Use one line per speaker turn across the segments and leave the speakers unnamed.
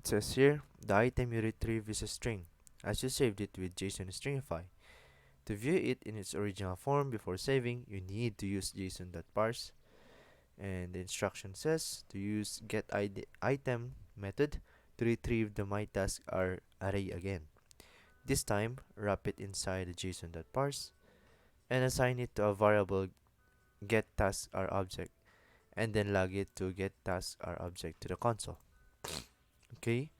It says here, the item you retrieve is a string, as you saved it with JSON stringify. To view it in its original form before saving, you need to use json.parse. And the instruction says to use getItem method to retrieve the myTaskR array again. This time, wrap it inside the json.parse and assign it to a variable getTaskR object, and then log it to getTaskR object to the console. Okay,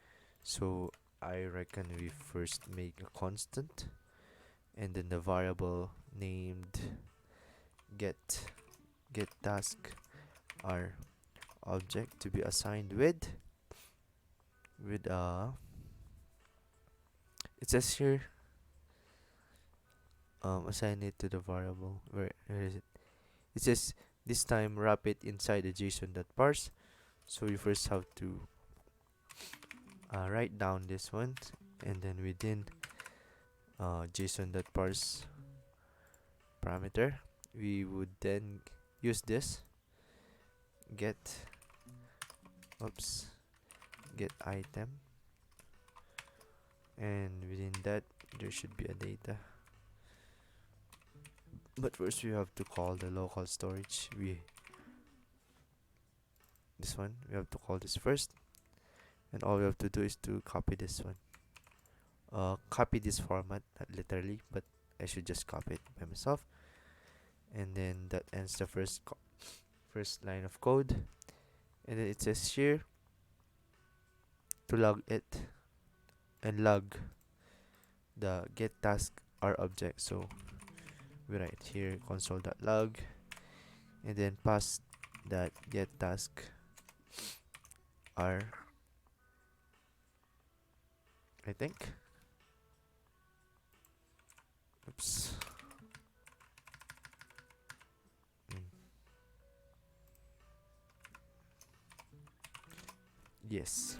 so I reckon we first make a constant and then the variable named getTaskR object to be assigned with it says here assign it to the variable. Where is it? It says this time wrap it inside the json.parse. So you first have to write down this one, and then within json.parse parameter we would then use this get get item, and within that there should be a data. But first we have to call the local storage. We have to call this first, and all we have to do is to copy this one. Copy this format, not literally, but I should just copy it by myself. And then that ends the first line of code. And then it says here to log it and log the getTaskR object. So we write here console.log and then pass that getTaskR, I think. Oops. Yes.